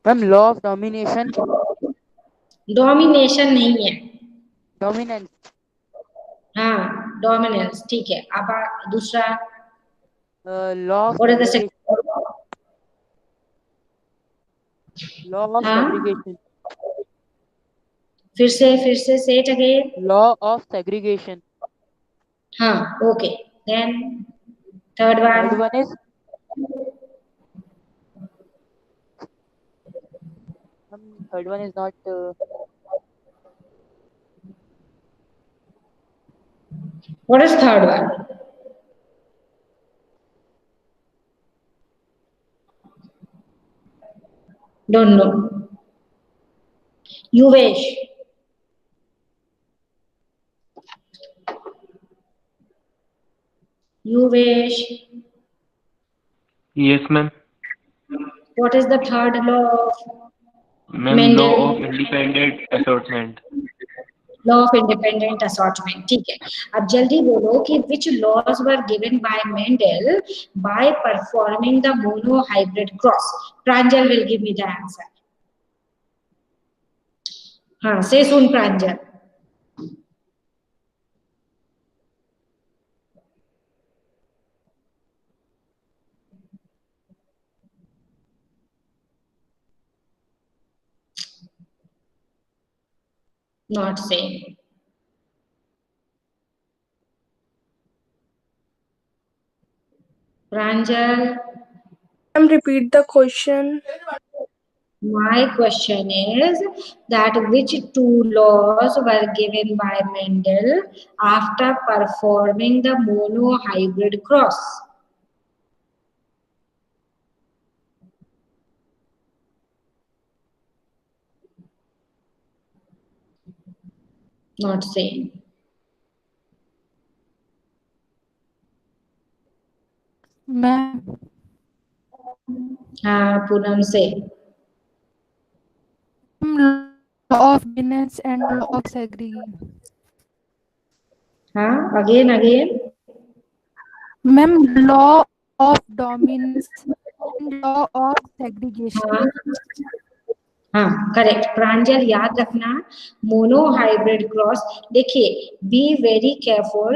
Ma'am law of domination, domination नहीं है, dominance, हाँ डोमिनेंस, ठीक है। अब दूसरा, law of what is the segregation, second? Law of हाँ, सेग्रीगेशन, फिर से say it again. Law of segregation. हाँ, okay. Then third one. Third one is third one is not what is third one? Don't know. Yuvesh, Yuvesh, Yes, ma'am. What is the third law of Ma'am, law Mendel? of independent assortment. Law of independent assortment, ठीक है। अब जल्दी बोलो कि which laws were given by Mendel by performing the monohybrid cross. Pranjal will give me the answer. हाँ, say सुन Pranjal. Not same. Pranjal, Repeat the question. my question is that which two laws were given by Mendel after performing the mono hybrid cross? Not same. Ma'am हाँ, Poonam say. Law of dominance and law of segregation. हाँ, again again. Ma'am law of dominance and law of segregation. हाँ हाँ, correct. Pranjal याद रखना, monohybrid cross. देखिए, be very careful,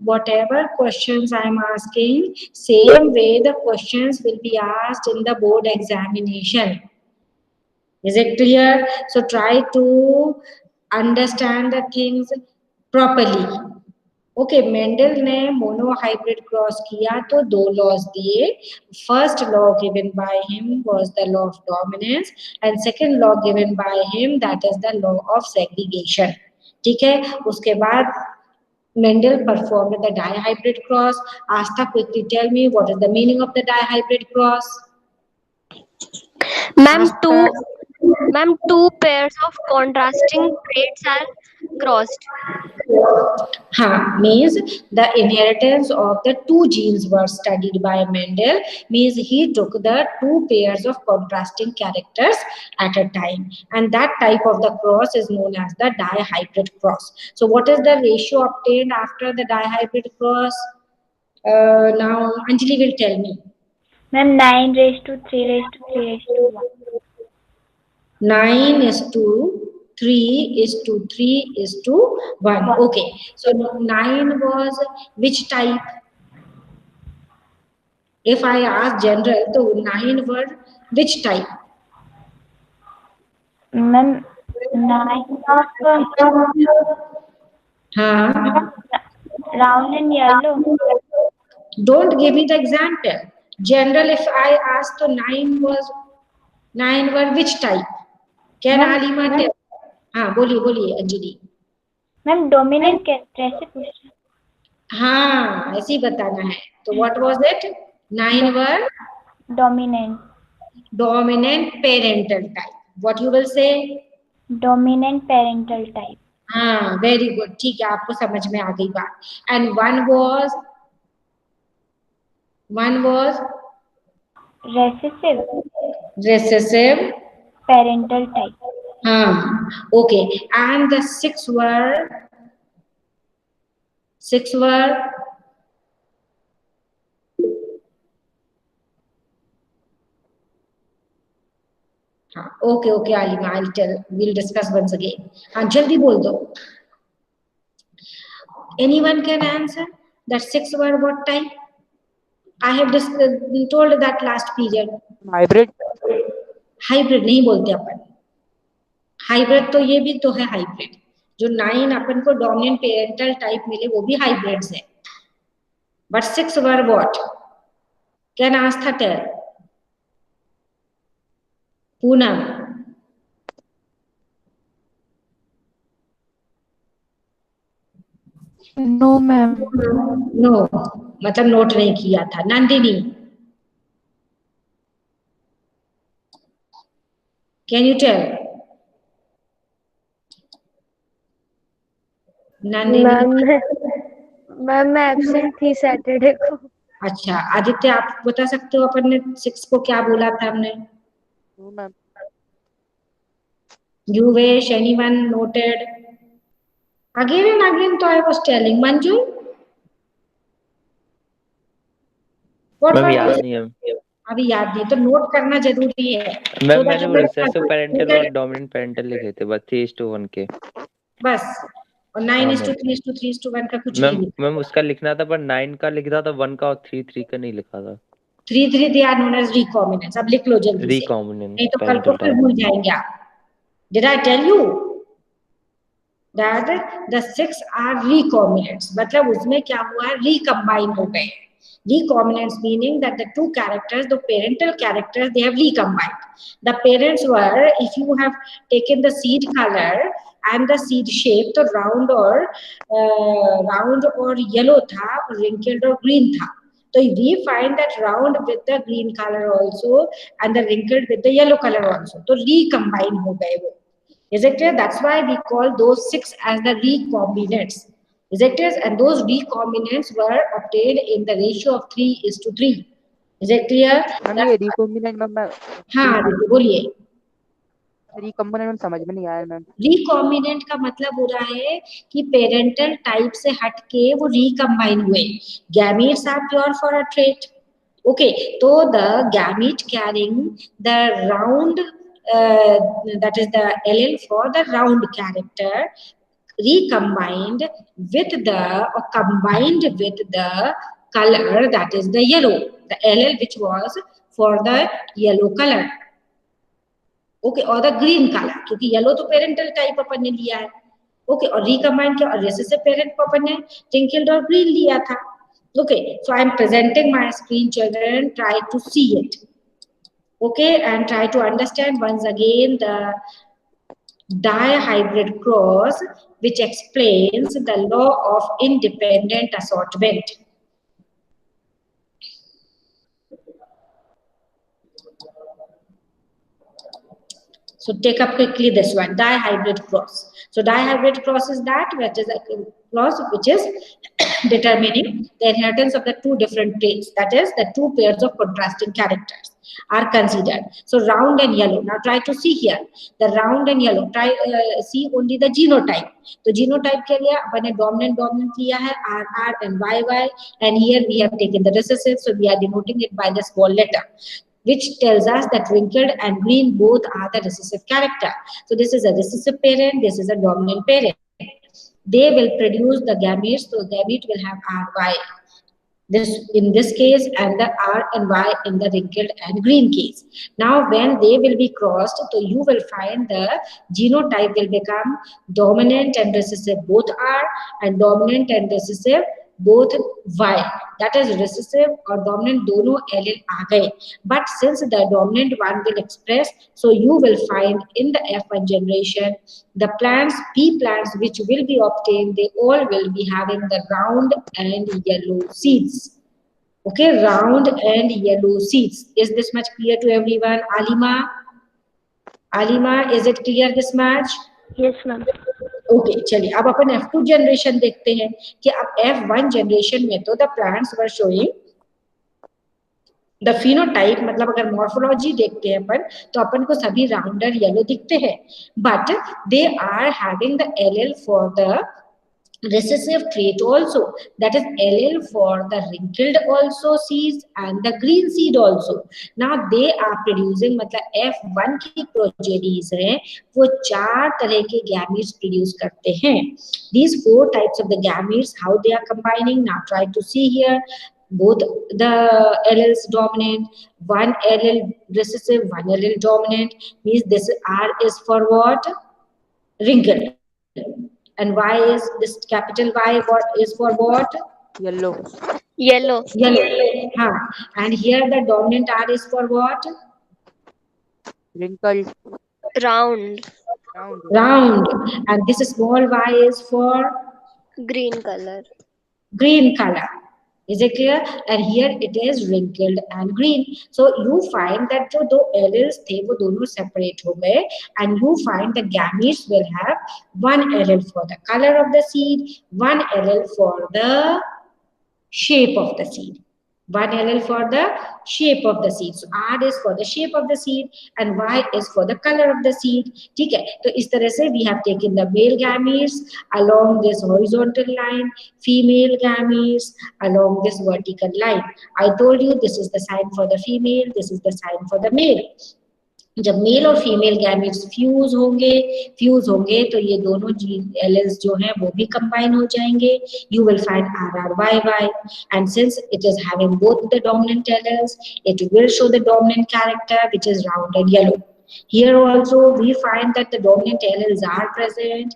whatever question I am asking, same way the question will be asked in the board examination. Is it clear? So try to understand the things properly. Okay, Mendel ने mono hybrid cross किया तो दो laws दिए। First law given by him was the law of dominance and second law given by him that is the law of segregation. ठीक है, उसके बाद Mendel performed the dihybrid cross. Asta, quickly tell me what is the meaning of the dihybrid cross? Ma'am, Asta, two pairs of contrasting traits are crossed. means the inheritance of the two genes were studied by Mendel. Means he took the two pairs of contrasting characters at a time, and that type of the cross is known as the dihybrid cross. So what is the ratio obtained after the dihybrid cross? Now Anjali will tell me. Ma'am, 9 raised to 3 raised to 3 raised to 1. 9 is to 3 is to 3 is to 1. Okay, so 9 was which type? If I ask general, so 9 were which type? Ma'am, 9 of Huh? round and yellow. Don't give me the example. General, if I ask, so 9 were which type? Can Ma'am, Halima tell? हाँ, बोलिए बोलिए Anjali. Ma'am dominant कैसे पूछना? हाँ, ऐसे ही बताना है। तो what was it? 9 were dominant parental type. What you will say? Dominant parental type. हाँ, वेरी गुड, ठीक है, आपको समझ में आ गई बात। And one was recessive parental type. हाँ, okay, and the six were हाँ okay okay Alima, I tell, will discuss once again. हाँ जल्दी बोल दो। Anyone can answer that 6 were what type? I have told that last period. Hybrid. Hybrid नहीं बोलते अपन, hybrid तो ये भी तो है हाइब्रिड। जो 9 अपन को डोमिनेंट पेरेंटल टाइप मिले वो भी हाइब्रिड्स है। But 6 were what? Can Aastha tell? Poonam? No ma'am. No मतलब नोट नहीं किया था। Nandini, can you tell? Nandini? Ma'am मैं एब्सेंट थी सैटरडे को। अच्छा आदित्य, आप बता सकते हो अपन ने 6 को क्या बोला था हमने? No ma'am. Yuvesh, anyone noted? Again and again, so I was telling. Manju? What ma'am were याद those? नहीं है अभी याद नहीं, तो नोट करना जरूरी है। मैम। So that मैंने वो रिसेसिव पेरेंटल और डोमिनेंट पेरेंटल लिखे थे बस 3:1 के। बस, और 9 हाँ is to ma'am. 3 is to 3 is to 1 का कुछ मैम नहीं लिखा। मैम उसका लिखना था पर 9 का लिख रहा था, 1 का और 3 का नहीं लिखा था। 3 they are known as recombinants. अब लिख लो जल्दी से, रिकॉम्बिनेंट नहीं तो कल को पेरेंटल फिर टाइप। भूल जाएंगे आप। Did I tell you that the 6 are recombinants? मतलब उसमें क्या हुआ है, recombine हो गए। Recombinants meaning that the two characters, the parental characters, they have recombined. The parents were, if you have taken the seed color and the seed shape, तो round or yellow था, और wrinkled or green था। So we find that round with the green color also and the wrinkled with the yellow color also. तो recombine हो गए वो। Is it clear? That's why we call those 6 as the recombinants. Is it clear? And those recombinants were obtained in the ratio of 3:3. Is it clear? Ma'am ये recombinant ma'am हाँ बोलिए। Recombinant ma'am समझ में नहीं आया ma'am. Recombinant का मतलब हो रहा है कि पेरेंटल टाइप से हट के वो रिकम्बाइन हुए। Gametes are pure for a trait. Okay, तो the gamete carrying the round, that is the allele for the round character, recombined with the or combined with the color, that is the yellow, the allele which was for the yellow color. Okay, और the green colour, क्योंकि yellow तो parental type अपन ने लिया है। Okay, और recombine किया और recessive parent को अपन ने ट्विंकल्ड और ग्रीन लिया था। Okay, so I am presenting my screen children, try to see it. Okay, and try to understand once again the dihybrid cross, which explains the law of independent assortment. So take up quickly this one, dihybrid cross. So dihybrid cross is that which is a cross which is determining the inheritance of the two different traits, that is the two pairs of contrasting characters are considered. So round and yellow. Now try to see here the round and yellow. Try see only the genotype. तो genotype के लिए अपने dominant लिया है RR and YY, and here we have taken the recessive, so we are denoting it by the small letter, which tells us that wrinkled and green both are the recessive character. So this is a recessive parent, this is a dominant parent. They will produce the gametes, so gamete will have RY. This in this case, and the R and Y in the wrinkled and green case. Now when they will be crossed, so you will find the genotype will become dominant and recessive both R, and dominant and recessive both Y. That is recessive or dominant दोनों allele आ गए. But since the dominant one will express, so you will find in the F1 generation the plants, pea plants which will be obtained, they all will be having the round and yellow seeds. Okay, round and yellow seeds. Is this much clear to everyone? Alima, is it clear this much? Yes ma'am. Okay, चलिए अब अपन F2 generation देखते हैं कि अब F1 generation में तो the plants were showing the phenotype, मतलब अगर मॉर्फोलॉजी देखते हैं अपन तो अपन को सभी राउंडर येलो दिखते हैं, but they are having the allele for the recessive trait also, that is allele for the wrinkled also seeds and the green seed also. Now they are producing, मतलब F1 की progenies है वो 4 तरह के gametes produce करते हैं. These 4 types of the gametes, how they are combining, now try to see here. Both the alleles dominant, one allele recessive, one allele dominant, means this R is for what? Wrinkled. And y is this capital Y, what is for what? Yellow. Yellow. Yellow. Huh. And here the dominant R is for what? Wrinkled. Round. Round. Round. And this small y is for Green color. green color. Is it clear? And here it is wrinkled and green. So you find that जो दो alleles थे वो दोनों separate हो गए, and you find the gametes will have one allele for the color of the seed, one allele for the shape of the seed. One allele for the shape of the seed. So R is for the shape of the seed and Y is for the color of the seed. ठीक है, तो इस तरह से we have taken the male gametes along this horizontal line, female gametes along this vertical line. I told you this is the sign for the female, this is the sign for the male. जब mail और female gametes fuse होंगे तो ये दोनों alleles जो हैं वो भी कंबाइन हो जाएंगे. You will find RRYY, and since it is having both the dominant alleles, it will show the dominant character, which is round and yellow. Here also we find that the dominant alleles are present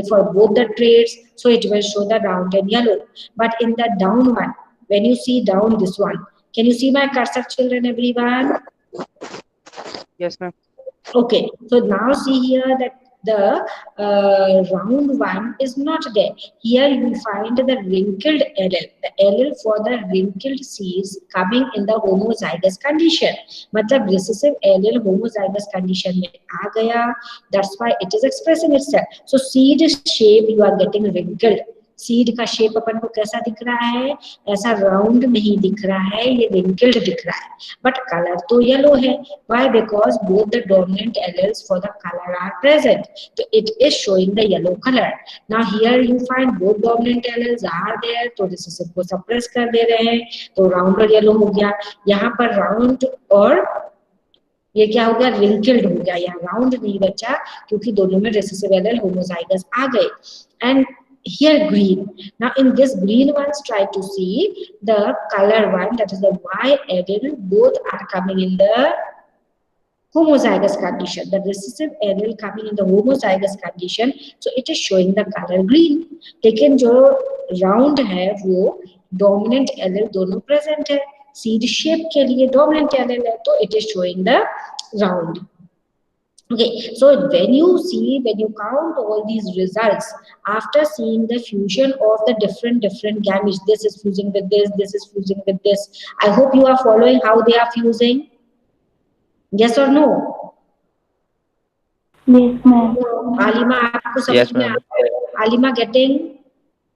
for both the traits, so it will show the round and yellow. But in the down one, when you see down this one, can you see my cursor, children, everyone? Yes, ma'am. Okay, so now see here that the round one is not there. Here you find the wrinkled allele, the allele for the wrinkled seeds coming in the homozygous condition. मतलब recessive allele homozygous condition में आ गया. That's why it is expressing itself. So seed shape you are getting wrinkled. Seed का shape अपन को कैसा दिख रहा है? ऐसा राउंड नहीं दिख रहा है, ये रिंकल्ड दिख रहा है, बट कलर तो येलो है. Why? Because both the dominant alleles for the color are present, so it is showing the yellow color. Now here you find both dominant alleles are there, तो recessive को suppress कर दे रहे हैं, तो round और yellow हो गया. यहाँ पर राउंड और ये क्या हो गया? रिंकल्ड हो गया. यहाँ राउंड नहीं बचा क्योंकि दोनों में रिसेसिव एलेल होमोजाइगस आ गए. And here green. Now in this green ones, try to see the color one, that is the Y allele, both are coming in the homozygous condition. The recessive allele coming in the homozygous condition, so it is showing the color green. लेकिन जो round है वो dominant allele दोनों present है. Seed shape के लिए dominant allele है, तो it is showing the round. Okay, so when you count all these results after seeing the fusion of the different gametes, this is fusing with this is fusing with this. I hope you are following how they are fusing. Yes or no? Yes, ma'am. Alima, आपको समझ Yes, में ma'am. आ रहा है? Alima getting?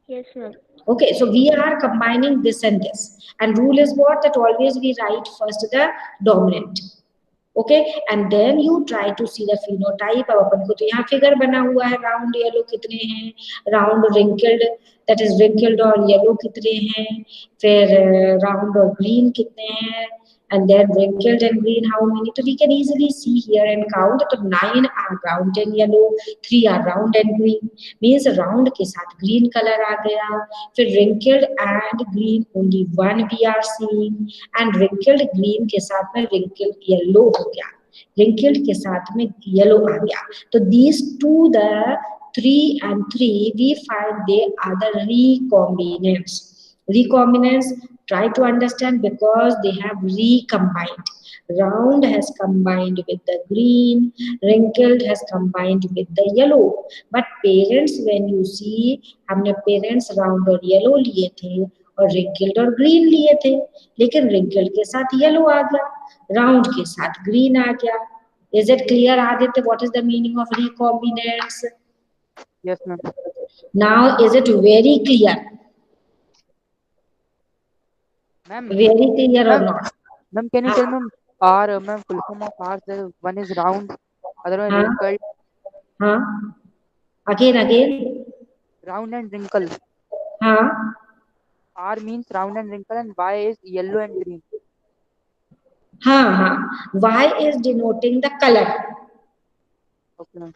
Yes, ma'am. Okay, so we are combining this and this, and rule is what? That always we write first the dominant. Okay, and then you try to see the phenotype. अब अपन को तो यहाँ figure बना हुआ है, round yellow कितने हैं, round wrinkled that is wrinkled और येलो कितने हैं, फिर राउंड और ग्रीन कितने हैं, and then wrinkled and green how many. So we can easily see here and count. So 9 are round and yellow, 3 are round and green, means round के साथ green color आ गया. फिर wrinkled and green only one we are seeing, and wrinkled green के साथ में wrinkled yellow हो गया, wrinkled के साथ में yellow आ गया. तो these two, the 3 and 3, we find they are the recombinants. Recombinants, try to understand, because they have recombined. Round has combined with the green, wrinkled has combined with the yellow. But parents, when you see, हमने parents round और yellow लिए थे और wrinkled और green लिए थे, लेकिन wrinkled के साथ yellow आ गया, round के साथ green आ गया. Is it clear, Aditya, what is the meaning of recombinants? Yes, ma'am. Now is it very clear? Ma'am. Very clear or not? Ma'am, can you tell me R, ma'am, full form of R? The one is round, other one wrinkled. Again. round and wrinkle. हाँ R means round and wrinkle and Y is yellow and green. हाँ, Y is denoting the color. Okay, ma'am.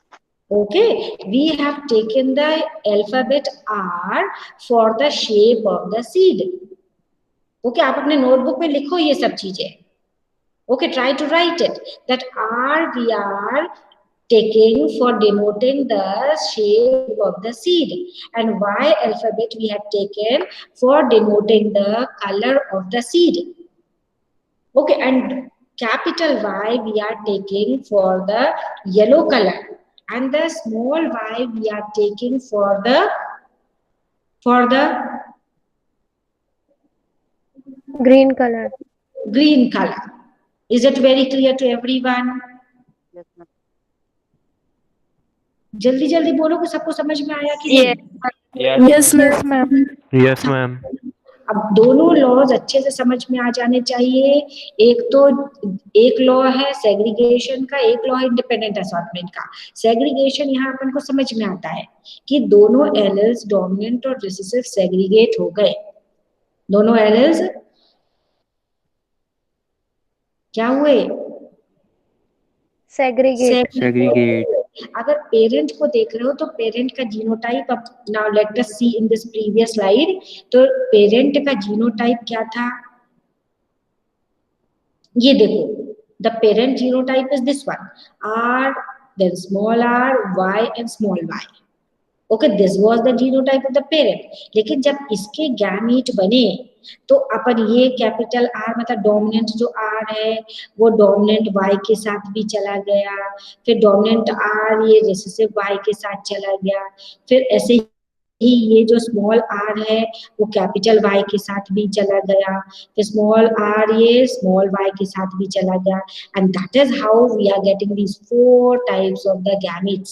Okay, we have taken the alphabet R for the shape of the seed. Okay, आप अपने notebook में लिखो ये सब चीजें. Okay, try to write it. That R we are taking for denoting the shape of the seed, and Y alphabet we have taken for denoting the color of the seed. Okay, and capital Y we are taking for the yellow color, and the small y we are taking for the Green color. green color. Is it very clear to everyone? Yes, ma'am. जल्दी जल्दी बोलो कि सबको समझ में आया कि Yes. नहीं? Yes, Yes, ma'am. ma'am. Yes, ma'am. अब दोनों लॉज अच्छे से समझ में आ जाने चाहिए. एक लॉ है सेग्रीगेशन का, एक लॉ है इंडिपेंडेंट असॉर्टमेंट का. सेग्रीगेशन यहाँ अपन को समझ में आता है कि दोनों एलिल्स डोमिनेंट और रिसेसिव सेग्रीगेट हो गए. दोनों एलिल्स क्या हुए? Segregate. Segregate. अगर पेरेंट को देख रहे हो तो पेरेंट का जीनोटाइप, अब now let us see in this previous slide. तो पेरेंट का जीनोटाइप क्या था? ये देखो, the parent genotype is this one, R, then small r, Y and small y. Okay, this was the genotype of the parent. लेकिन जब इसके gamete बने तो अपन ये कैपिटल R मतलब डोमिनेंट जो R है वो डोमिनेंट Y के साथ भी चला गया, फिर डोमिनेंट R ये रिसेसिव Y के साथ चला गया, फिर ऐसे ही ये जो स्मॉल r है वो कैपिटल Y के साथ भी चला गया, फिर स्मॉल r ये स्मॉल y के साथ भी चला गया. And that is how we are getting these 4 types of the gametes.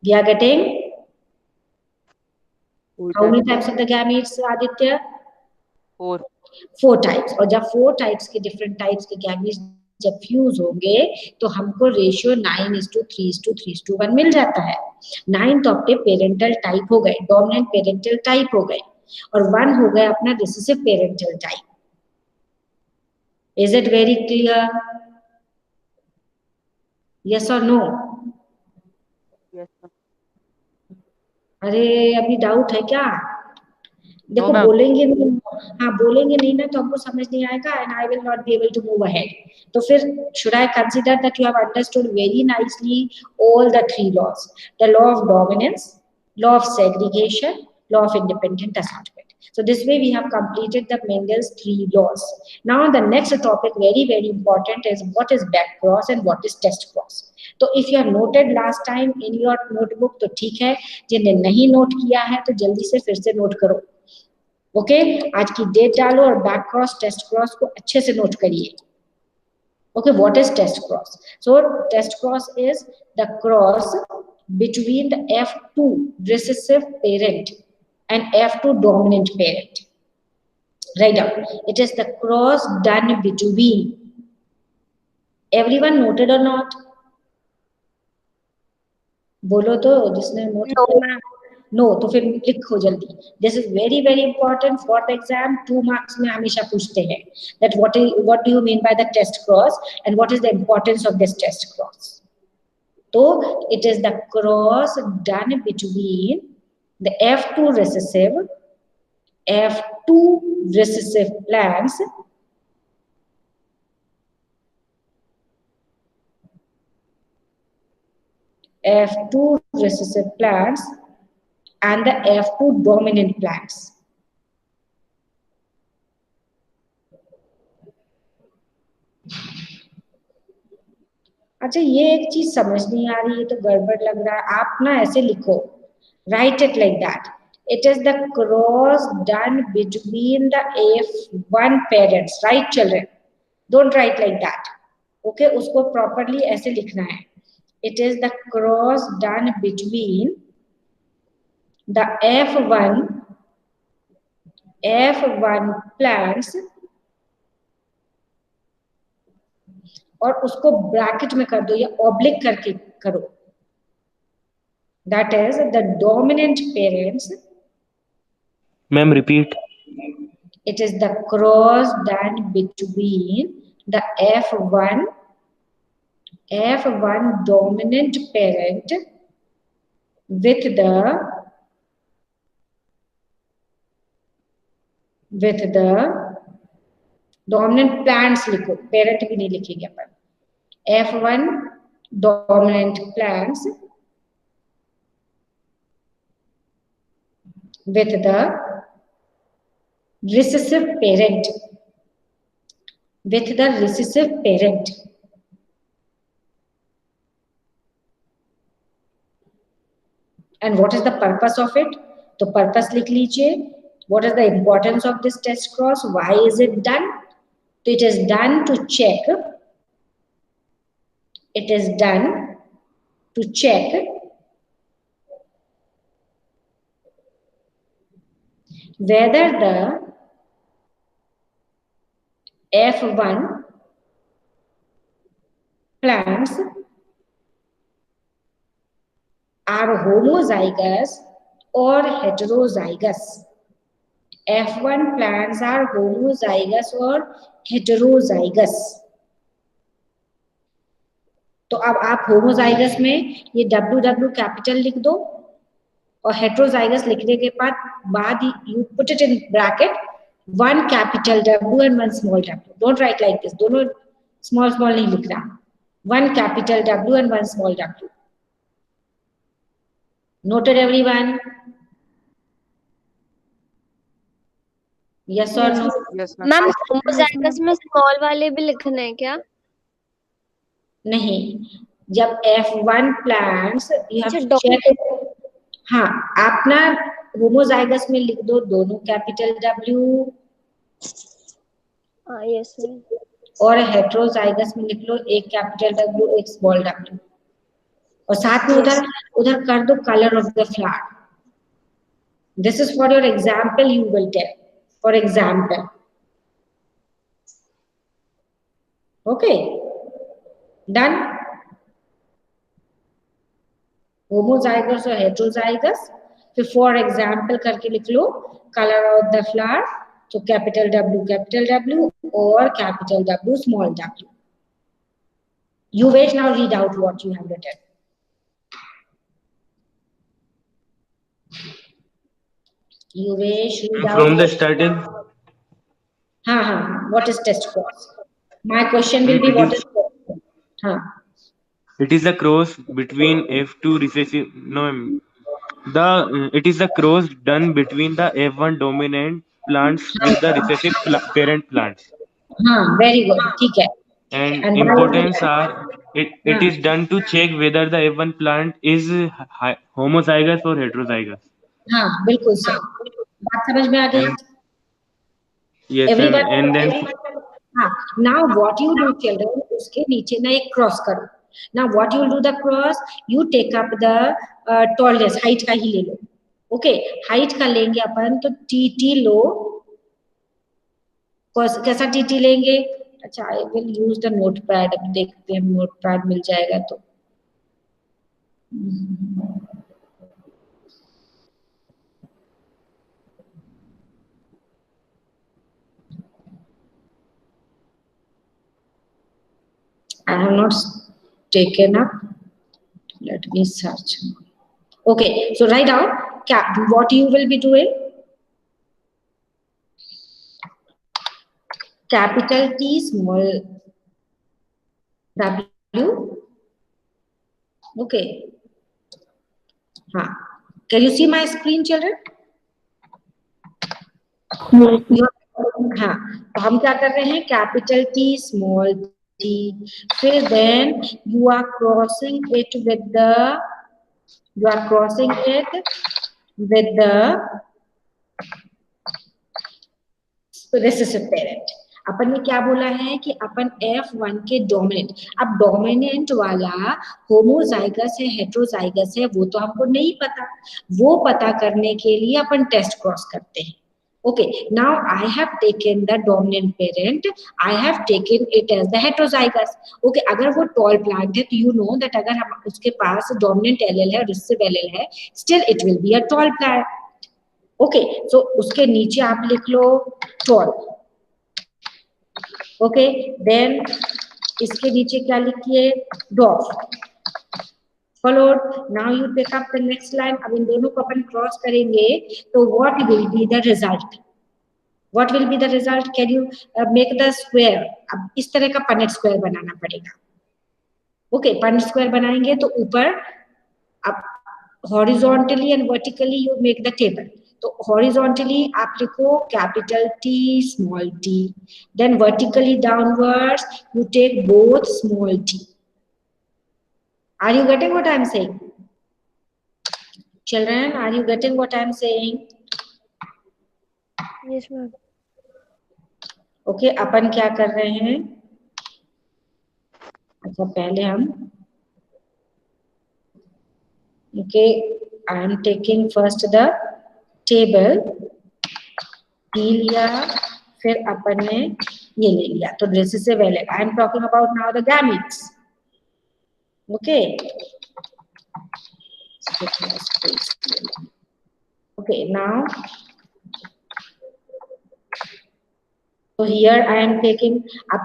We are getting how many types of the gametes, Aditya? 4. 4 types. और जब 4 टाइप्स के डिफरेंट टाइप्स के गैमेट्स जब फ्यूज होंगे तो हमको रेशियो 9:3:3:1 मिल जाता है. 9 तो अपने पेरेंटल टाइप हो गए, डोमिनेंट पेरेंटल टाइप हो गए, और 1 हो गया अपना recessive parental type. Is it very clear? Yes और नो? Yes, ma'am. अरे अभी डाउट है क्या? देखो ma'am. बोलेंगे नहीं, हाँ बोलेंगे नहीं ना तो हमको समझ नहीं आएगा, and I will not be able to move ahead. तो फिर should I consider that you have understood very nicely all the 3 laws, the law of dominance, law of segregation, law of independent assortment. So this way we have completed the Mendel's 3 laws. Now the next topic, very important, is what is back cross and what is test cross. तो if you have noted last time in your notebook तो ठीक है, जिन्हें नहीं note किया है तो जल्दी से फिर से नोट करो. ओके, आज की डेट डालो और बैक क्रॉस टेस्ट क्रॉस को अच्छे से नोट करिए. Okay, what is test cross? So test cross is the cross between the F2 recessive parent and F2 dominant parent. Write down. It is the cross done between. Everyone noted or not? बोलो तो जिसने note No, किया. ma'am. No तो फिर लिखो जल्दी. This is very important for the exam. 2 marks में हमेशा पूछते हैं that what do you mean by the test cross and what is the importance of this test cross. तो it is the cross done between the F2 recessive plants F2 recessive plants and the F2 dominant plants. अच्छा, ये एक चीज समझ नहीं आ रही है तो गड़बड़ लग रहा है. आप ना ऐसे लिखो, right it like that. It is the cross done between the F1 parents, right children? Don't write like that. Okay, उसको properly ऐसे लिखना है. It is the cross done between the F1 plants, और उसको ब्रैकेट में कर दो या ऑब्लिक करके करो. that is the dominant parents. Ma'am, repeat. It is the cross done between the F1 dominant parent with the dominant plants. लिखो, parent भी नहीं लिखेंगे अपन. F1 dominant plants with the recessive parent. And what is the purpose of it? तो purpose लिख लीजिए. What is the importance of this test cross? Why is it done? So it is done to check. It is done to check whether the F1 plants are homozygous or heterozygous. F1 plants are homozygous or heterozygous. तो अब आप homozygous में ये WW capital लिख दो और heterozygous लिखने के बाद you put it in bracket, one capital W and one small w. Don't write like this. दोनों small नहीं लिख रहा. One capital W and one small w. Noted everyone? Yes or no? Yes, ma'am. Ma'am homozygous में small वाले भी लिखने हैं क्या? नहीं, जब F1 plants you have to check. हाँ, आप ना होमोजाइगस में लिख दो दोनों कैपिटल W. Yes ma'am. और हेटेरोजाइगस में लिख लो एक कैपिटल W एक स्मॉल w. और साथ में उधर कर दो colour of the flower. This is for your example. You will tell. For example. Okay. Done. Homozygous or heterozygous. फिर for example करके लिख लो color of the flower. So capital W or capital W small w. You wait now. Read out what you have written. You wish read out. From the starting. हाँ. What is test cross? My question will be what is test cross? हाँ. It is the cross between F2 recessive. No, ma'am. It is the cross done between the F1 dominant plants with the recessive parent plants. हाँ, very good. ठीक है. And importance are it is done to check whether the F1 plant is homozygous or heterozygous. हाँ, बिल्कुल सही. बात समझ में आ गई? Yes, Everybody. and then हाँ. Now what you do, children? उसके नीचे ना एक cross करो. Now what you will do the cross? You take up the tallness, height का ही ले लो. Okay, height का लेंगे अपन तो TT लो. कैसा TT लेंगे? अच्छा, I will use the notepad. अब देखते हैं notepad मिल जाएगा तो. I have not taken up. Let me search. Okay, so write down what you will be doing. Capital T, small w. Okay. हाँ. Can you see my screen, children? हाँ. तो हम क्या कर रहे हैं? Capital T, small t. फिर then you are crossing it with the recessive parent. अपन ने क्या बोला है कि अपन F1 के डोमिनेंट. अब डोमिनेंट वाला होमोजाइगस है हेटेरोजाइगस है वो तो हमको नहीं पता. वो पता करने के लिए अपन टेस्ट क्रॉस करते हैं. Okay, now I have taken the dominant parent, I have taken it as the heterozygous. Okay, अगर वो tall plant है तो you know that अगर हम उसके पास dominant allele है recessive allele है, still it will be a tall plant. Okay, so उसके नीचे आप लिख लो tall. Okay, then इसके नीचे क्या लिखिए dwarf. Followed, now you pick up the next line. अब इन दोनों को अपन क्रॉस करेंगे तो what will be the result? What will be the result? Can you make the square? अब इस तरह का पनेट स्क्वायर बनाना पड़ेगा. ओके, पनेट स्क्वायर बनाएंगे तो ऊपर अब horizontally and vertically you make the table. तो हॉरिजॉन्टली आप लिखो capital T small T, then vertically downwards you take both small T. Are you getting what I am saying? Children, are you getting what I am saying? Yes, ma'am. Okay, अपन क्या कर रहे हैं? अच्छा, पहले हम okay, I am taking first the table. P लिया, फिर अपन ने ये ले लिया, तो recessive allele. I am talking about now the gametes. Okay. Okay, now so here I am taking up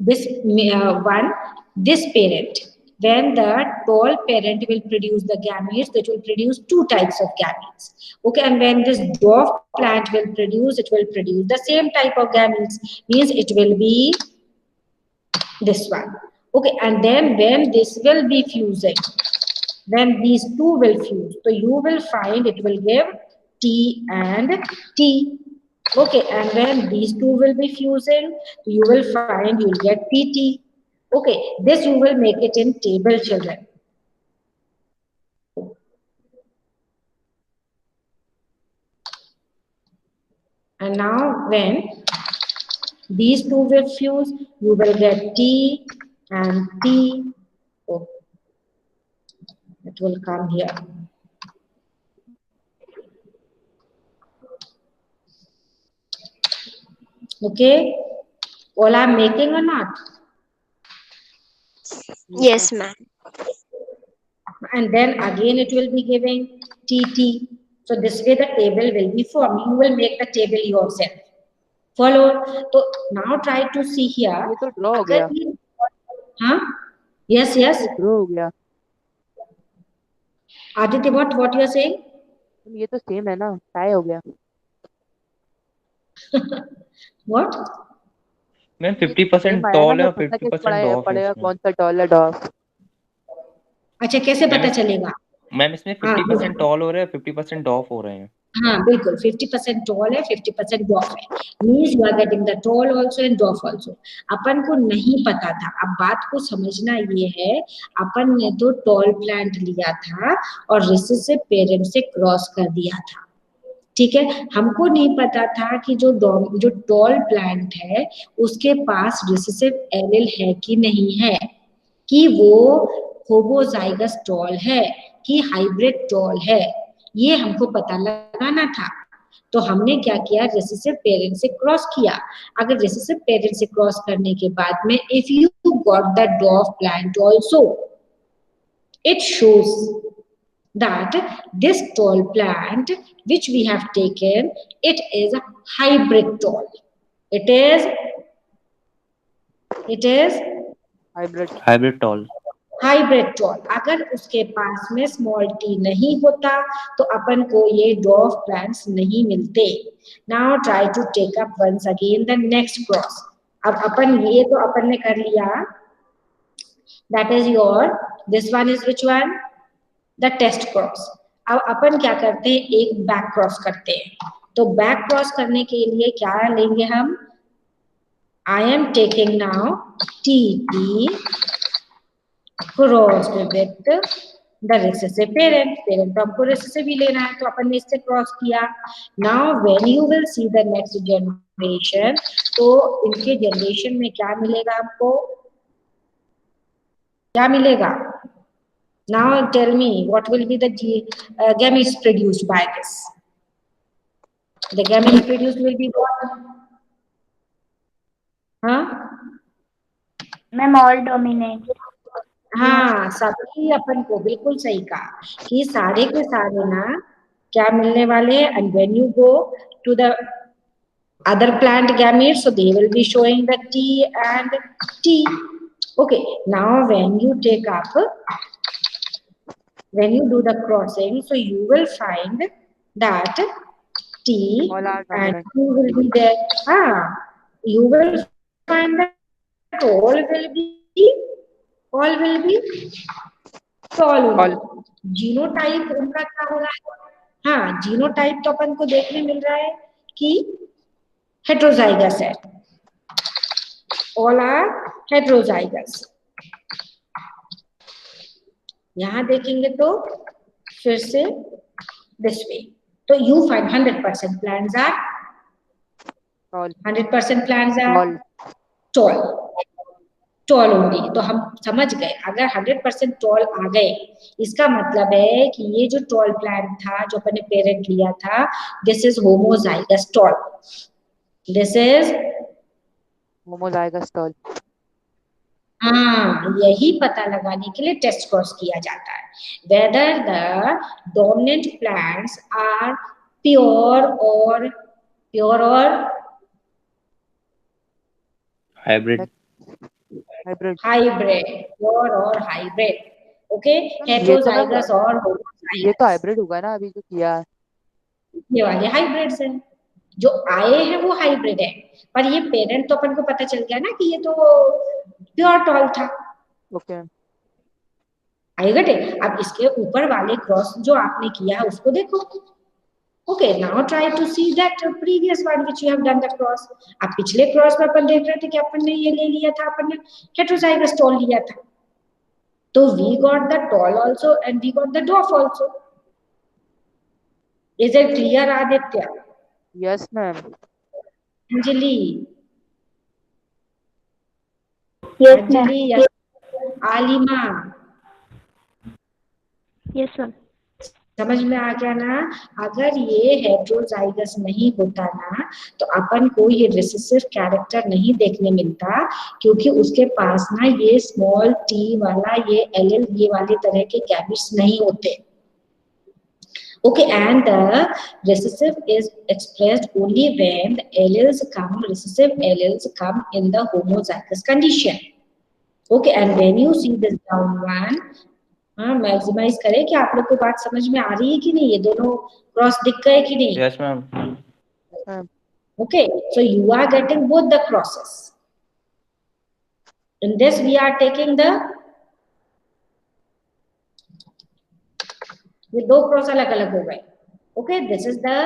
this one, this parent. When the tall parent will produce the gametes, it will produce two types of gametes. Okay, and when this dwarf plant will produce, it will produce the same type of gametes. Means it will be this one. Okay, and then when this will be fusing, when these two will fuse, so you will find it will give T and T. Okay, and when these two will be fusing, you will find you will get PT. Okay, this you will make it in table, children. And now when these two will fuse, you will get T and T. Oh, it will come here. Okay, all I'm making or not? Yes, ma'am. And then again it will be giving TT. So this way the table will be formed. You will make the table yourself. Follow. So now try to see here. ये तो draw हो गया. हाँ? Yes, yes. Draw हो गया. Aditya, what you are saying? ये तो same है ना, टाई हो गया. What? मैम 50% टॉल है और 50% डॉफ है पड़ेगा इसमें. कौन सा टॉल है डॉफ. अच्छा, कैसे पता चलेगा? मैम इसमें 50% टॉल हो रहा है, 50% डॉफ हो रहे हैं. हाँ, बिल्कुल 50% tall है, 50% dwarf है. Means you are getting the tall also and dwarf also. अपन को नहीं पता था. अब बात को समझना ये है, अपन ने तो tall plant लिया था और recessive parent से क्रॉस कर दिया था. ठीक है, हमको नहीं पता था कि जो tall plant है उसके पास recessive allele है कि नहीं है, कि वो homozygous tall है कि hybrid tall है, ये हमको पता लगाना था. तो हमने क्या किया, रेसेसिव पेरेंट से क्रॉस किया. अगर रेसेसिव पेरेंट से क्रॉस करने के बाद में if you got the डॉफ plant also, it shows that this tall plant which we have taken, it is a hybrid tall. It is hybrid tall. Hybrid tall. अगर उसके पास में स्मॉल टी नहीं होता तो अपन को ये डॉफ प्लांट्स नहीं मिलते. Now try to take up once again the next cross. अब अपन ये तो अपन ने कर लिया, that is your, this one is which one, the test cross. अब अपन क्या करते हैं, एक बैक क्रॉस करते हैं. तो बैक क्रॉस करने के लिए क्या लेंगे हम, I am taking now T crossed with the recessive parent. Parent तो हमको recessive ही लेना है, तो अपन ने इससे क्रॉस किया. Now when you will see the next generation, तो इनके जनरेशन में क्या मिलेगा हमको, क्या मिलेगा? Now tell me what will be the gametes produced by this. The gamete produced will be what? हाँ मैम ऑल डोमिनेंट। हाँ, सभी अपन को बिल्कुल सही कहा कि सारे के सारे ना क्या मिलने वाले हैं, and when you go to the other plant gametes, so they will be showing the T and T. Okay, now when you take up, when you do the crossing, so you will find that T All are and dominant. Q will be there. Ah, you will find that all will be tall All. only. Genotype उनका क्या होगा? हाँ, genotype तो अपन को देखने मिल रहा है कि हेट्रोजाइगस है, ऑल आर हेट्रोजाइगस। यहां देखेंगे तो फिर से दिस वे, तो you find 100% plants are All. 100% plants are All. Tall, tall only. तो हम समझ गए, अगर 100% टॉल आ गए, इसका मतलब है कि ये जो टॉल प्लांट था जो अपने पेरेंट लिया था, this is homozygous tall, this is Homozygous tall. हाँ, यही पता लगाने के लिए टेस्ट क्रॉस किया जाता है, whether the dominant plants are pure और हाइब्रिड। Hybrid. हाइब्रिड, प्योर और हाइब्रिड। ओके, मैम ये तो मैम हेट्रोजाइगस और ये तो होमोजाइगस, हाइब्रिड होगा ना अभी जो किया है। ये वाले हाइब्रिड्स हैं, जो आए हैं वो हाइब्रिड है, पर ये पेरेंट तो अपन को पता चल गया ना कि ये तो प्योर टॉल था। ओके। I got it. अब इसके ऊपर वाले क्रॉस जो आपने किया है उसको देखो। Okay, now try to see that previous one which you have done the cross. अब पिछले क्रॉस में अपन देख रहे थे कि अपन ने ये ले लिया था, अपन ने हेट्रोजाइगस टॉल लिया था, तो we got the tall also and we got the dwarf also. Is it clear Aditya? Yes ma'am. Anjali, yes ma'am. Anjali या आलिमा, यस मैम। समझ में आ गया ना? अगर ये हेट्रोजाइगस नहीं होता ना, तो अपन को ये रिसेसिव कैरेक्टर नहीं देखने मिलता, क्योंकि उसके पास ना ये स्मॉल टी वाला ये एल ये वाले तरह के गैमेट्स नहीं होते। Okay, and the recessive is expressed only when the recessive alleles come in the homozygous condition. Okay, and when you see this down one, हाँ मैक्सिमाइज करें कि आप लोग को बात समझ में आ रही है कि नहीं, ये दोनों क्रॉस दिख गए कि नहीं? Yes ma'am. Okay, so you are getting both the crosses. In this we are taking the, ये दो क्रॉस अलग अलग हो गए। Okay, this is the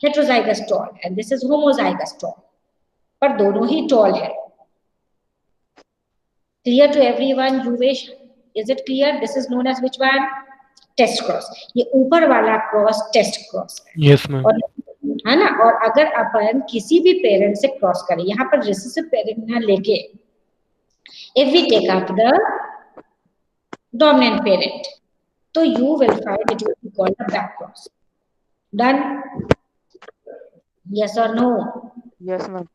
heterozygous tall and this is homozygous tall, पर दोनों ही tall है। Clear to everyone? Yuvesh, is it clear? This is known as which one? Test cross. ये ऊपर वाला क्रॉस टेस्ट क्रॉस है। Yes ma'am. और है ना, और अगर अपन किसी भी पेरेंट से क्रॉस करें, यहाँ पर रिसेसिव पेरेंट ना लेके, if we take up the dominant parent, तो you will find it will be called a back cross. Done? Yes or no? Yes ma'am.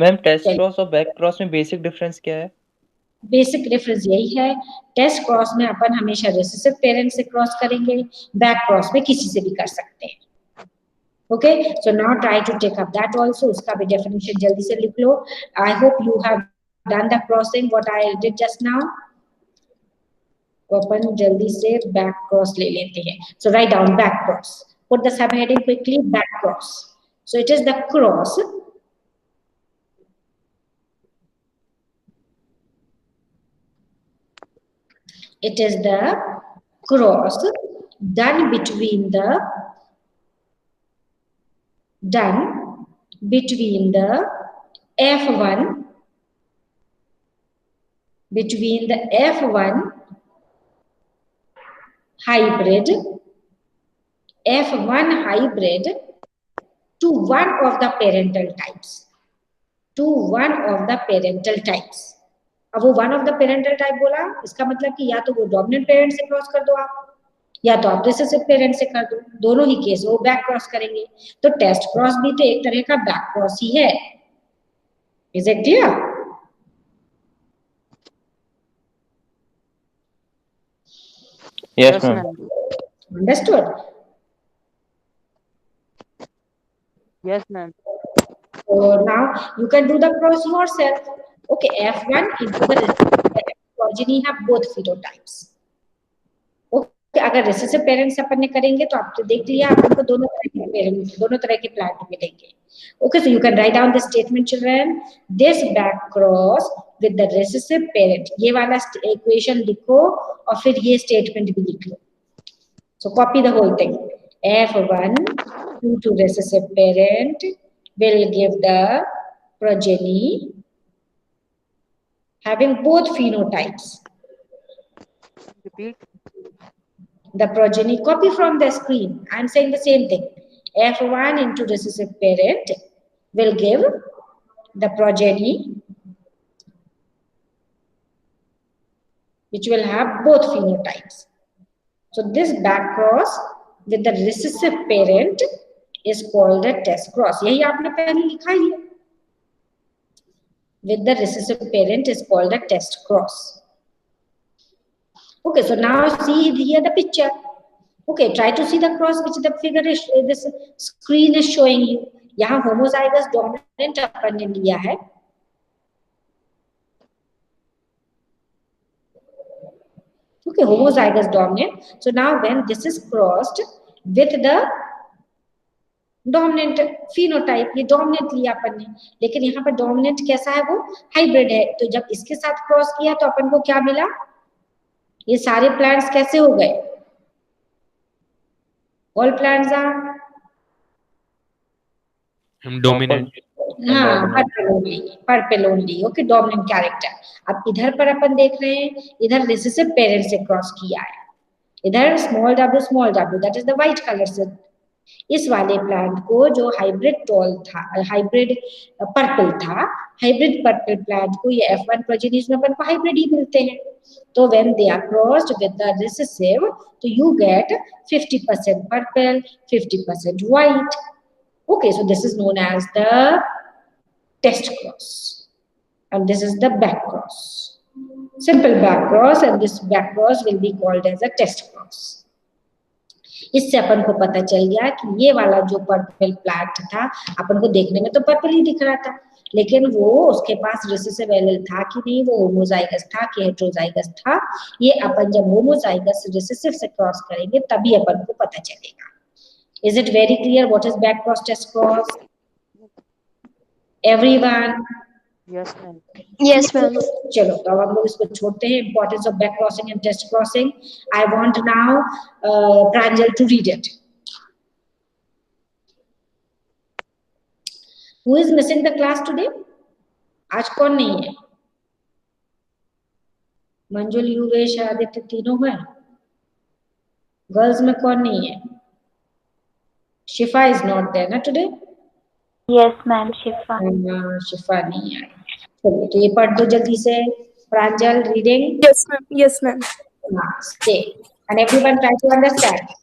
Ma'am test cross और बैक क्रॉस में basic difference क्या है? Basic difference यही है, test cross में अपन हमेशा रिसेसिव पेरेंट से क्रॉस करेंगे, बैक क्रॉस में किसी से भी कर सकते हैं। Okay, so now try to take up that also, उसका भी डेफिनेशन जल्दी से लिख लो। I hope you have done the crossing what I did just now. तो अपन जल्दी से बैक क्रॉस ले लेते हैं। So write down back cross, put the subheading quickly, back cross. So it is the cross it is the cross done between the F1 hybrid to one of the parental types, अब वो one of the parental type बोला, इसका मतलब कि या तो वो dominant parent से क्रॉस कर दो आप, या तो आप रिसेसिव पेरेंट से कर दो, दोनों ही केस वो बैक क्रॉस करेंगे। तो टेस्ट क्रॉस भी तो एक तरह का बैक क्रॉस ही है। Is it clear? Yes, ma'am. Understood? Yes, ma'am. So now you can do the cross yourself. Okay, F1 into the progeny have both phenotypes. Okay, अगर recessive parents अपन ने करेंगे तो आप देख लिया अपन को दोनों तरह के पेरेंट्स, दोनों तरह के प्लांट मिलेंगे। Okay, so you can write down the statement, children. This back cross with the recessive parent. ये वाला equation लिखो और फिर ये statement भी लिख लो। So copy the whole thing. F1 into recessive parent will give the progeny having both phenotypes. Repeat. The progeny, copy from the screen. I'm saying the same thing. F1 into recessive parent will give the progeny which will have both phenotypes. So this back cross with the recessive parent is called a test cross. यही आपने पहले लिखा ही है. With the recessive parent is called a test cross. Okay, so now see here the picture. Okay, try to see the cross which the figure is, this screen is showing you. यहाँ homozygous dominant अपन ने लिया है. Okay, homozygous dominant. So now when this is crossed with the dominant phenotype, ये dominant लिया अपन ने, लेकिन यहाँ पर डोमिनेंट कैसा है, वो हाइब्रिड है। तो जब इसके साथ क्रॉस किया तो अपन को क्या मिला, ये सारे प्लांट्स कैसे हो गए, ऑल प्लांट्स आर Dominant. हाँ purple only. Okay, dominant character. अब इधर पर अपन देख रहे हैं, इधर रिसेसिव पेरेंट से क्रॉस किया है, इधर small w that is the white colour से। इस वाले प्लांट को जो हाइब्रिड टॉल था, हाइब्रिड पर्पल था, हाइब्रिड पर्पल प्लांट को ये F1 प्रोजेनीज में अपन को हाइब्रिड ही मिलते हैं। तो when they are crossed with the recessive तो you get 50% purple 50% white. Okay, so this is known as the test cross and this is the back cross, simple back cross, and this back cross will be called as a test cross. इससे अपन को पता चल गया कि ये वाला जो purple plant था, अपन को देखने में तो पर्पल ही दिख रहा था, लेकिन वो उसके पास रिसेसिव एलील था कि नहीं, वो होमोजाइगस था कि हेटेरोजाइगस था, ये अपन जब होमोजाइगस रिसेसिव से क्रॉस करेंगे तभी अपन को पता चलेगा। Is it very clear what is back cross test cross everyone? Yes, ma'am. Yes, ma'am. चलो तो अब हम लोग इसको छोड़ते हैं, importance of back crossing and test crossing. I want now Pranjal to read it. Who is missing the class today? आज कौन नहीं है? मंजुल, युवेश, आदित्य तीनों हैं। गर्ल्स में कौन नहीं है? शिफा इज नॉट देयर ना टुडे? Yes, ma'am, Shifa. शिफा नहीं है। चलो तो ये पढ़ दो जल्दी से। प्रांजल reading. Yes, ma'am. Yes, ma'am. Stay. And everyone try to understand.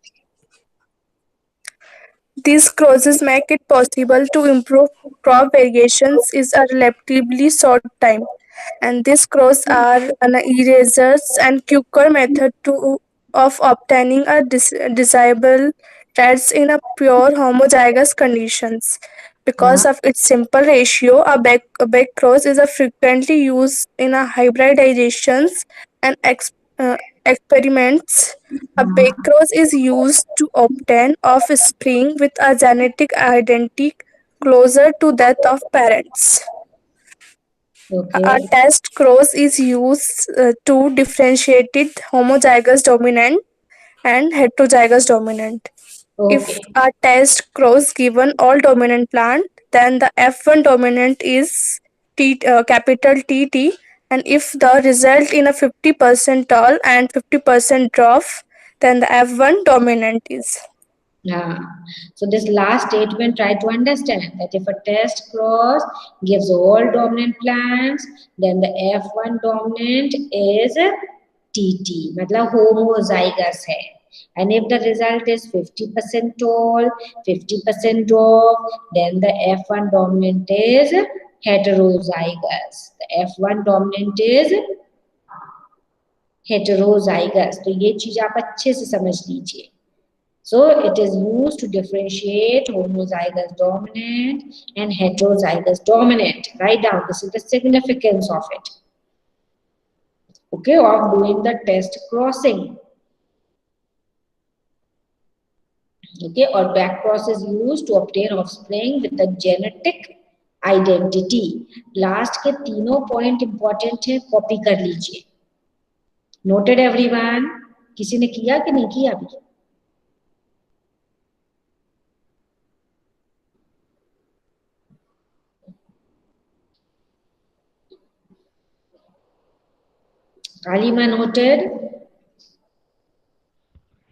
These clauses make it possible to improve crop variations in a relatively short time, and these clauses are an erasers and quicker method of obtaining a desirable traits in a pure homozygous conditions. Because of its simple ratio, a back cross is a frequently used in a hybridizations and experiments. A back cross is used to obtain offspring with a genetic identity closer to that of parents. Okay. A test cross is used to differentiate homozygous dominant and heterozygous dominant. If Okay. a test cross given all dominant plant, then the F1 dominant is capital TT, and if the result in a 50% tall and 50% dwarf, then the F1 dominant is. So this last statement, try to understand that if a test cross gives all dominant plants, then the F1 dominant is TT, मतलब homozygous है। And if the result is 50% tall, 50% dwarf, then the F1 dominant is heterozygous. The F1 dominant is heterozygous. तो ये चीज आप अच्छे से समझ लीजिए. So it is used to differentiate homozygous dominant and heterozygous dominant. Write down, this is the significance of it. Okay, of doing the test crossing. Okay, or back cross is used to obtain offspring with the genetic identity. Last के तीनों point important है, copy कर लीजिए. Noted everyone? किसी ने किया कि नहीं किया अभी? Alima noted?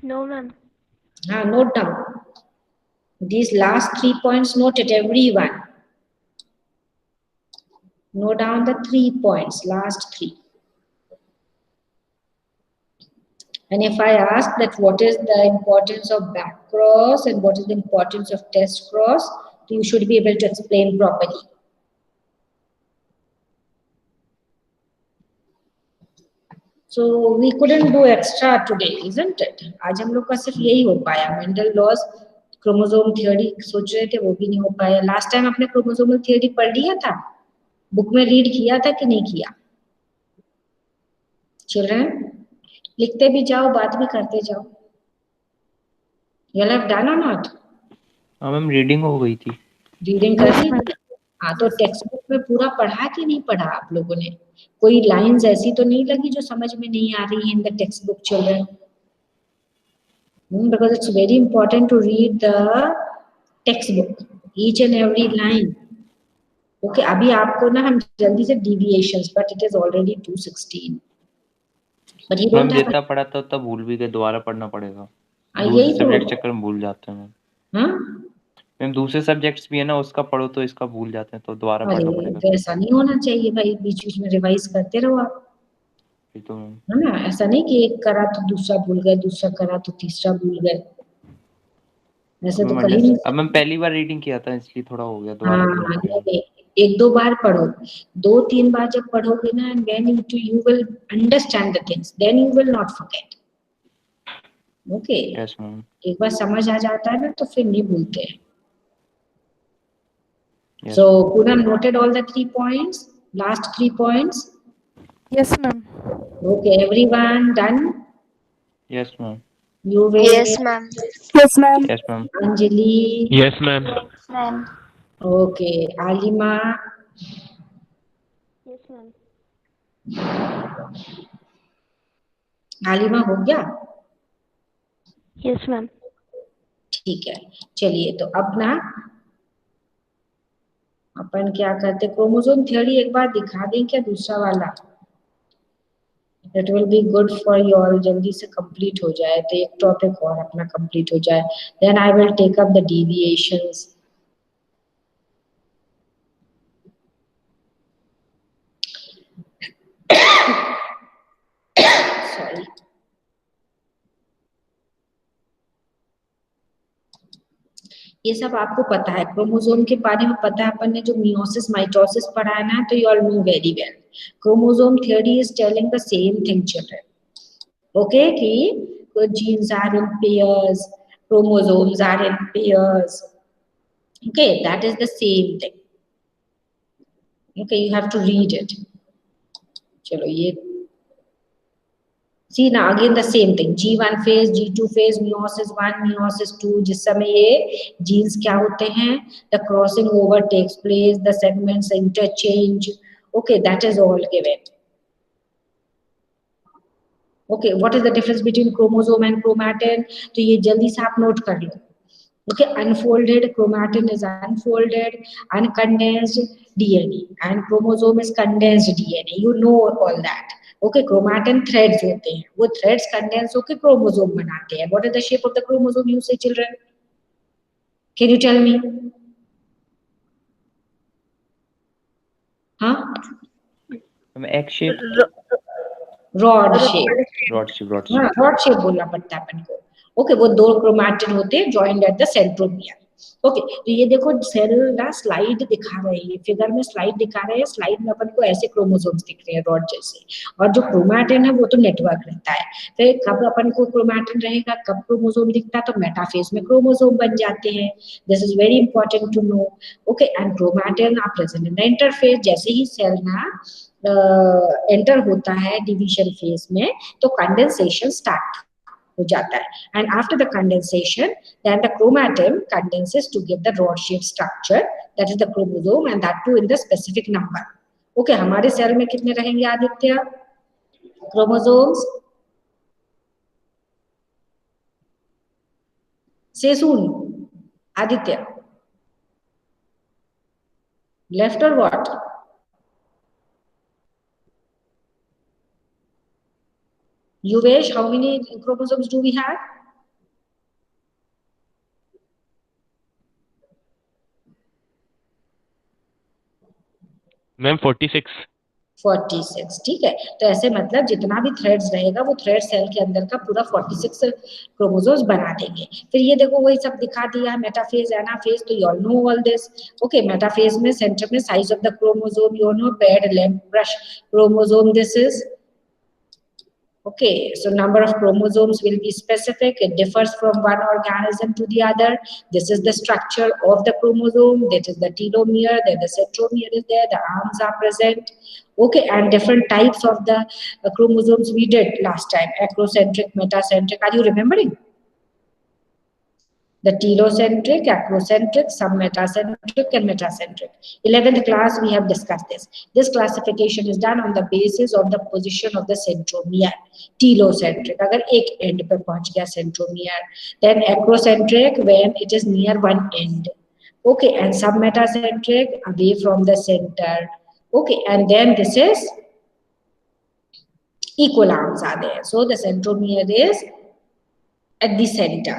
No, ma'am. Note down. These last 3 points noted everyone. Note down the 3 points, last 3. And if I ask that what is the importance of back cross and what is the importance of test cross, you should be able to explain properly. So we couldn't do extra today, isn't it? आज हम लोग का सिर्फ यही हो पाया. Mendel laws, chromosome theory सोच रहे थे, वो भी नहीं हो पाया. लास्ट टाइम आपने क्रोमोसोमल थ्योरी पढ़ लिया था, बुक में रीड किया था कि नहीं किया? चिल्ड्रन, लिखते भी जाओ, बात भी करते जाओ. You have done or not? हाँ मैम, रीडिंग हो गई थी. रीडिंग कर ली? हाँ, तो टेक्स्ट बुक में पूरा पढ़ा कि नहीं पढ़ा आप लोगों ने? कोई लाइंस ऐसी तो नहीं लगी जो समझ में नहीं आ रही है in the text book children? Because it's very important to read the textbook, each and every line. Okay, अभी आपको ना हम जल्दी से deviations, but it is already 2:16. But you don't have. जितना पढ़ा था उतना भूल भी गए, दोबारा पढ़ना पड़ेगा. यही तो सब्जेक्ट चक्कर में भूल जाते हैं हाँ मैम. दूसरे सब्जेक्ट्स भी है ना, उसका पढ़ो तो इसका भूल जाते हैं, तो दोबारा पढ़ना पड़ेगा. तो ऐसा नहीं होना चाहिए भाई, बीच बीच में रिवाइज करते रहो आप. तो है ना, ऐसा नहीं कि एक करा तो दूसरा भूल गए, दूसरा करा तो तीसरा भूल गए. ऐसे तो कहीं नहीं. अब मैं पहली बार रीडिंग किया था इसलिए थोड़ा हो गया. हाँ, एक दो बार पढ़ो, 2-3 बार जब पढ़ोगे ना, and when you will understand the things, then you will not forget. Okay. Yes, ma'am. एक बार समझ आ जाता है ना तो फिर नहीं भूलते हैं. Yes. So Poonam noted all the 3 points, last 3 points. Yes, ma'am. Okay, everyone done? Yes, ma'am. You will. Yes, ma'am. Yes, ma'am. Yes, ma'am. Anjali. Yes, ma'am. Ma'am. Okay, Alima. Yes, ma'am. आलिमा हो गया? Yes, ma'am. ठीक है, चलिए तो अब ना अपन क्या करते, क्रोमोसोम थ्योरी एक बार दिखा दें क्या, दूसरा वाला? That will be good for you all. जल्दी से कंप्लीट हो जाए तो एक टॉपिक और अपना कंप्लीट हो जाए. Then I will take up the deviations. Sorry. ये सब आपको पता है, क्रोमोसोम के बारे में पता है. अपन ने जो मियोसिस माइटोसिस पढ़ा है ना, तो you all know very well. Chromosome theory is telling the same thing children. Okay, कि genes are in pairs, chromosomes are in pairs. Okay, that is the same thing. Okay, you have to read it. चलो ये see now again the same thing, G1 phase, G2 phase, meiosis 1, meiosis 2. जिस समय ये genes क्या होते हैं, the crossing over takes place, the segments interchange. Okay, that is all given. Okay, what is the difference between chromosome and chromatin? तो ये जल्दी से आप नोट कर लो. Okay, unfolded chromatin is unfolded, uncondensed DNA, and chromosome is condensed DNA. You know all that. Okay, chromatin threads होते हैं, वो threads condense होके chromosome बनाते हैं. What is the shape of the chromosome, you say children? Can you tell me? हाँ? Egg shape. Rod shape. Rod shape. हाँ, rod shape बोलना पड़ता है अपन को. ओके, वो 2 क्रोमैटिन होते हैं joined at the centromere. Okay, तो ये देखो सेल ना स्लाइड दिखा रहे हैं, फिगर में स्लाइड दिखा रहे हैं, स्लाइड में अपन को ऐसे क्रोमोसोम्स दिख रहे हैं रॉड जैसे, और जो क्रोमैटिन है वो तो नेटवर्क रहता है। फिर कब अपन को क्रोमैटिन रहेगा, कब क्रोमोसोम दिखता है, तो मेटाफेज में क्रोमोसोम बन जाते हैं। This is very important to know. Okay, and chromatin are present in the interphase. जैसे ही सेल ना एंटर होता है डिवीजन फेज में, तो कंडेंसेशन स्टार्ट हो जाता है, and after the condensation then the chromatin condenses to give the rod shaped structure, that is the chromosome, and that too in the specific number. Okay, हमारे cell में कितने रहेंगे Aditya chromosomes? से सुन Aditya, left or what? Yuvesh, how many chromosomes do we have? Ma'am 46। 46, ठीक है। तो ऐसे मतलब जितना भी थ्रेड्स रहेगा वो थ्रेड सेल के अंदर का पूरा 46 क्रोमोसोम्स बना देंगे। फिर ये देखो वही सब दिखा दिया, मेटाफेज एनाफेज, तो you all know all this. Okay, metaphase में सेंटर में size of the chromosome, you know paired lamp brush chromosome this is. Okay, so number of chromosomes will be specific. It differs from one organism to the other. This is the structure of the chromosome. That is the telomere. Then the centromere is there. The arms are present. Okay, and different types of the chromosomes we did last time. Acrocentric, metacentric. Are you remembering? The telocentric, acrocentric, submetacentric, and metacentric. 11th class we have discussed this. This classification is done on the basis of the position of the centromere. Telocentric, अगर एक end पे पहुंच गया centromere. Then acrocentric when it is near one end. Okay, and submetacentric away from the center. Okay, and then this is equal arms are there. So the centromere is at the center.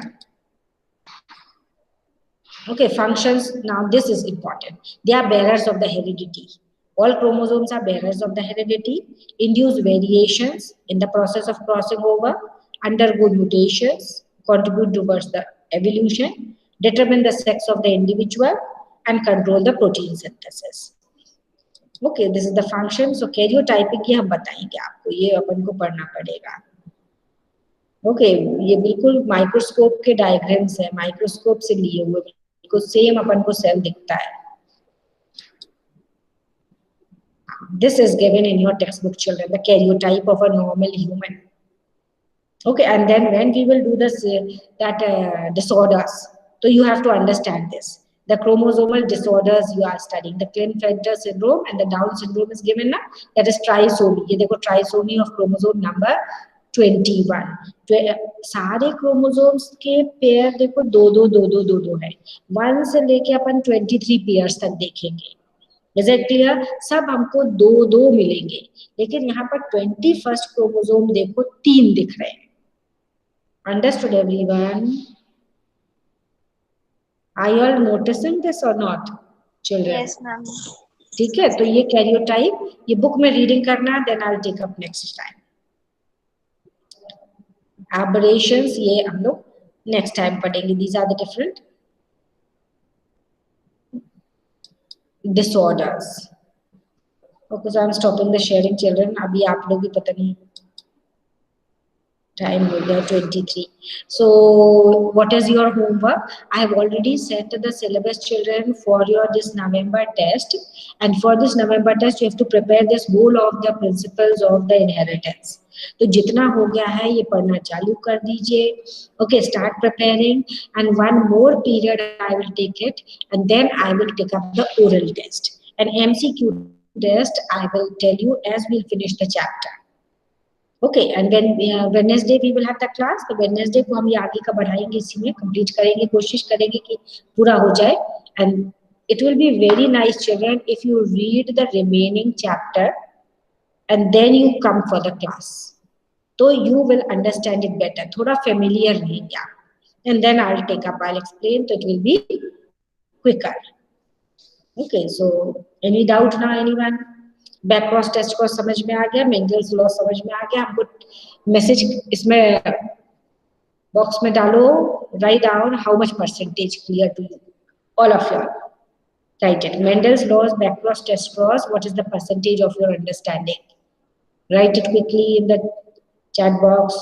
Okay, functions. Now this is important. They are bearers of the heredity. All chromosomes are bearers of the heredity, induce variations in the process of crossing over, undergo mutations, contribute towards the evolution, determine the sex of the individual, and control the protein synthesis. Okay, this is the function. So karyotyping की हम बताएंगे आपको, ये अपन को पढ़ना पड़ेगा। Okay, ये बिल्कुल माइक्रोस्कोप के डायग्राम्स है, माइक्रोस्कोप से लिए हुए, बिल्कुल सेम अपन को सेल दिखता है। This is given in your textbook, children, the karyotype of a normal human. Okay, and then when we will do this disorders, so you have to understand this. The chromosomal disorders you are studying, the Klinefelter syndrome and the Down syndrome is given now. That is trisomy. ये देखो trisomy of chromosome number 21. तो सारे chromosomes के pair देखो दो है। 1 से लेके अपन 23 पेयर्स तक देखेंगे। Is it clear? सब हमको दो मिलेंगे, लेकिन यहाँ पर 21st क्रोमोसोम देखो 3 दिख रहे हैं। Understood everyone? Are you all noticing this or not, children? Yes, ma'am. ठीक है, तो ये कैरियोटाइप ये बुक में रीडिंग करना, then I will take up next time. Aberrations ये हम लोग नेक्स्ट टाइम पढ़ेंगे। These are the different disorders. Okay, so I'm stopping the sharing, children. अभी आप लोग भी पता नहीं time हो गया 23. So what is your homework? I have already set the syllabus, children, for your this November test, and for this November test you have to prepare this whole of the principles of the inheritance. तो जितना हो गया है ये पढ़ना चालू कर दीजिए। Okay, start preparing, and one more period I will take it, and then I will take up the oral test and MCQ test. I will tell you as we'll finish the chapter. Okay, and then Wednesday we will have the class. तो Wednesday को हम ये आगे का बढ़ाएंगे, इसी में complete करेंगे, कोशिश करेंगे कि पूरा हो जाए। And it will be very nice, children, if you read the remaining chapter and then you come for the class. So you will understand it better. थोड़ा familiar रहेंगे आप. And then I'll take up, I'll explain, so it will be quicker. Okay, so any doubt now, anyone? Backcross test को समझ में आ गया, मेंगल्स law समझ में आ गया, हमको मैसेज इसमें बॉक्स में डालो, write down how much percentage clear to you, all of you write it. Mendel's laws, backcross, test cross, what is the percentage of your understanding? Write it quickly in the chat box.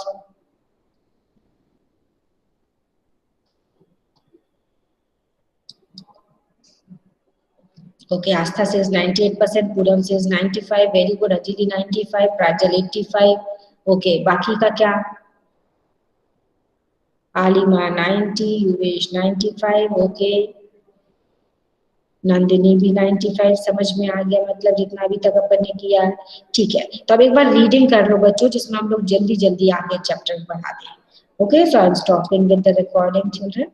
Okay, Astha says 98%, Puram says 95, very good, Ajili 95, Prajal 85. Okay, Baki ka kya? Alima 90, Yuvesh 95, okay. Nandini भी 95 समझ में आ गया, मतलब जितना अभी तक अपन ने किया है, ठीक है। तो अब एक बार रीडिंग कर लो बच्चों, जिसमें हम लोग जल्दी जल्दी आगे चैप्टर बढ़ा दें। Okay, so I am stopping with the recording children.